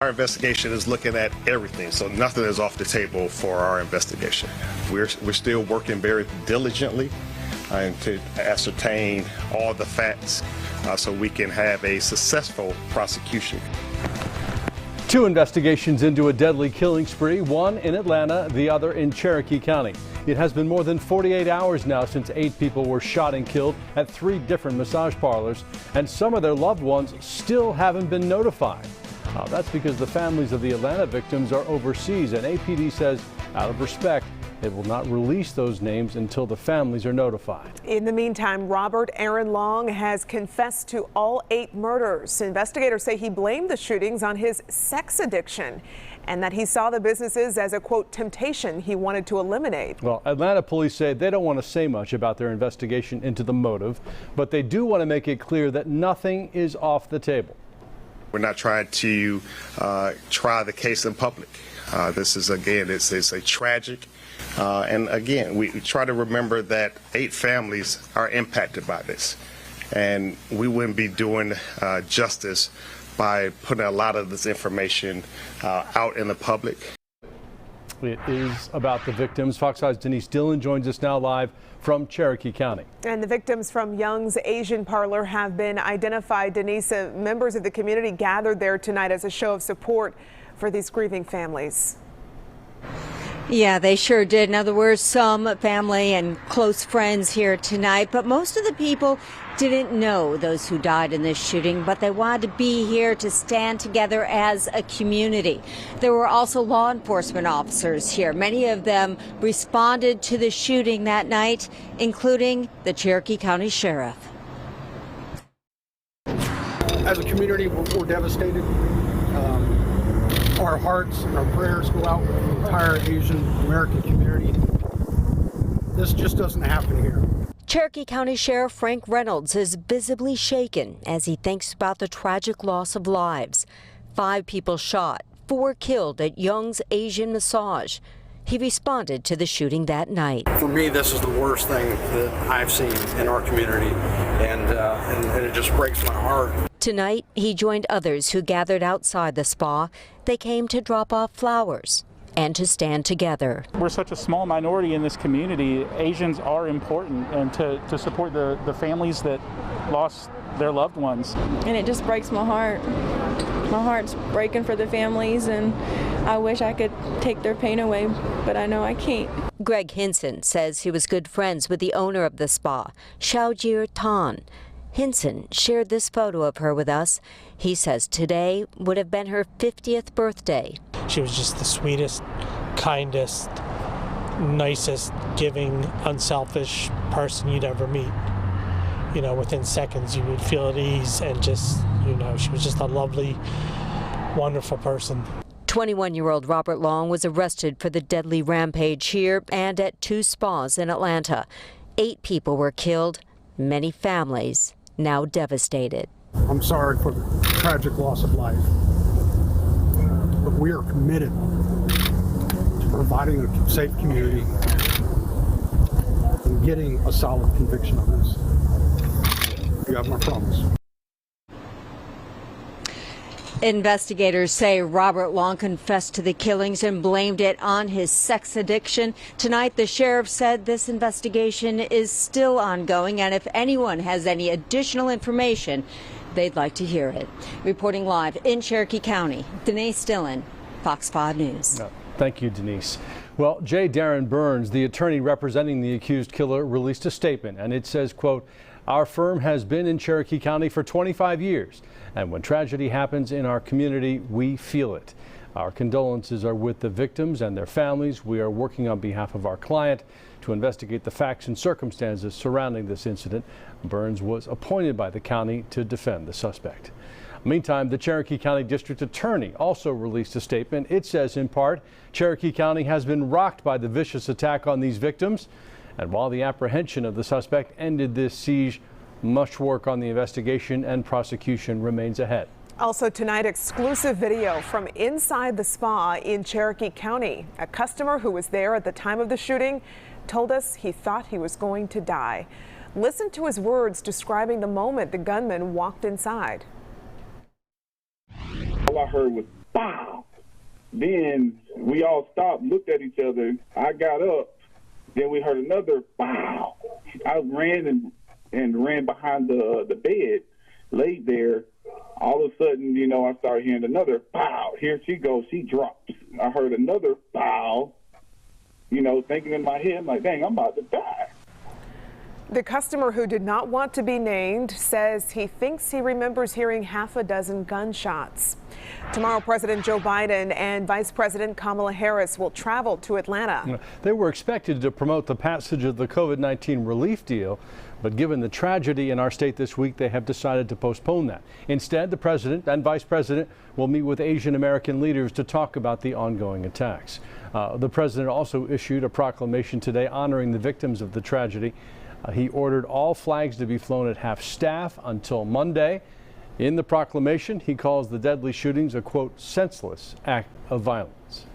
Our investigation is looking at everything, so nothing is off the table for our investigation. We're still working very diligently to ascertain all the facts so we can have a successful prosecution. 2 investigations into a deadly killing spree, one in Atlanta, the other in Cherokee County. It has been more than 48 hours now since 8 people were shot and killed at 3 different massage parlors, and some of their loved ones still haven't been notified. That's because the families of the Atlanta victims are overseas, and APD says, out of respect, it will not release those names until the families are notified. In the meantime, Robert Aaron Long has confessed to all 8 murders. Investigators say he blamed the shootings on his sex addiction and that he saw the businesses as a, quote, temptation he wanted to eliminate. Well, Atlanta police say they don't want to say much about their investigation into the motive, but they do want to make it clear that nothing is off the table. We're not trying to try the case in public. This is, again, it's a tragic, and again, we try to remember that 8 families are impacted by this, and we wouldn't be doing justice by putting a lot of this information out in the public. It is about the victims. Fox 5's Denise Dillon joins us now live from Cherokee County. And the victims from Young's Asian Parlor have been identified. Denise, members of the community gathered there tonight as a show of support for these grieving families. Yeah, they sure did. In other words, some family and close friends here tonight, but most of the people didn't know those who died in this shooting, but they wanted to be here to stand together as a community. There were also law enforcement officers here. Many of them responded to the shooting that night, including the Cherokee County Sheriff. As a community, we're devastated. Our hearts and our prayers go out with the entire Asian American community. This just doesn't happen here. Cherokee County Sheriff Frank Reynolds is visibly shaken as he thinks about the tragic loss of lives. 5 people shot, 4 killed at Young's Asian Massage. He responded to the shooting that night. For me, this is the worst thing that I've seen in our community, and it just breaks my heart. Tonight, he joined others who gathered outside the spa. They came to drop off flowers and to stand together. We're such a small minority in this community. Asians are important, and to support the families that lost their loved ones. And it just breaks my heart. My heart's breaking for the families, and I wish I could take their pain away, but I know I can't. Greg Hinson says he was good friends with the owner of the spa, Xiaojir Tan. Hinson shared this photo of her with us. He says today would have been her 50th birthday. She was just the sweetest, kindest, nicest, giving, unselfish person you'd ever meet. You know, within seconds you would feel at ease, and just, you know, she was just a lovely, wonderful person. 21-year-old Robert Long was arrested for the deadly rampage here and at 2 spas in Atlanta. 8 people were killed, many families now devastated. I'm sorry for the tragic loss of life, but we are committed to providing a safe community and getting a solid conviction on this. You have my promise. Investigators say Robert Long confessed to the killings and blamed it on his sex addiction. Tonight, the sheriff said this investigation is still ongoing, and if anyone has any additional information, they'd like to hear it. Reporting live in Cherokee County, Denise Dillon, Fox 5 News. Thank you, Denise. Well, J. Darren Burns, the attorney representing the accused killer, released a statement, and it says, quote, "Our firm has been in Cherokee County for 25 years, and when tragedy happens in our community, we feel it. Our condolences are with the victims and their families. We are working on behalf of our client to investigate the facts and circumstances surrounding this incident." Burns was appointed by the county to defend the suspect. Meantime, the Cherokee County District Attorney also released a statement. It says, in part, Cherokee County has been rocked by the vicious attack on these victims. And while the apprehension of the suspect ended this siege, much work on the investigation and prosecution remains ahead. Also tonight, exclusive video from inside the spa in Cherokee County. A customer who was there at the time of the shooting told us he thought he was going to die. Listen to his words describing the moment the gunman walked inside. All I heard was "bah!" Then we all stopped, looked at each other. I got up. Then we heard another pow. I ran and ran behind the bed, laid there. All of a sudden, you know, I started hearing another pow. Here she goes. She drops. I heard another pow. You know, thinking in my head, I'm like, dang, I'm about to die. The customer, who did not want to be named, says he thinks he remembers hearing half a dozen gunshots. Tomorrow, President Joe Biden and Vice President Kamala Harris will travel to Atlanta. They were expected to promote the passage of the COVID-19 relief deal, but given the tragedy in our state this week, they have decided to postpone that. Instead, the president and vice president will meet with Asian American leaders to talk about the ongoing attacks. The president also issued a proclamation today honoring the victims of the tragedy. He ordered all flags to be flown at half staff until Monday. In the proclamation, he calls the deadly shootings a, quote, senseless act of violence.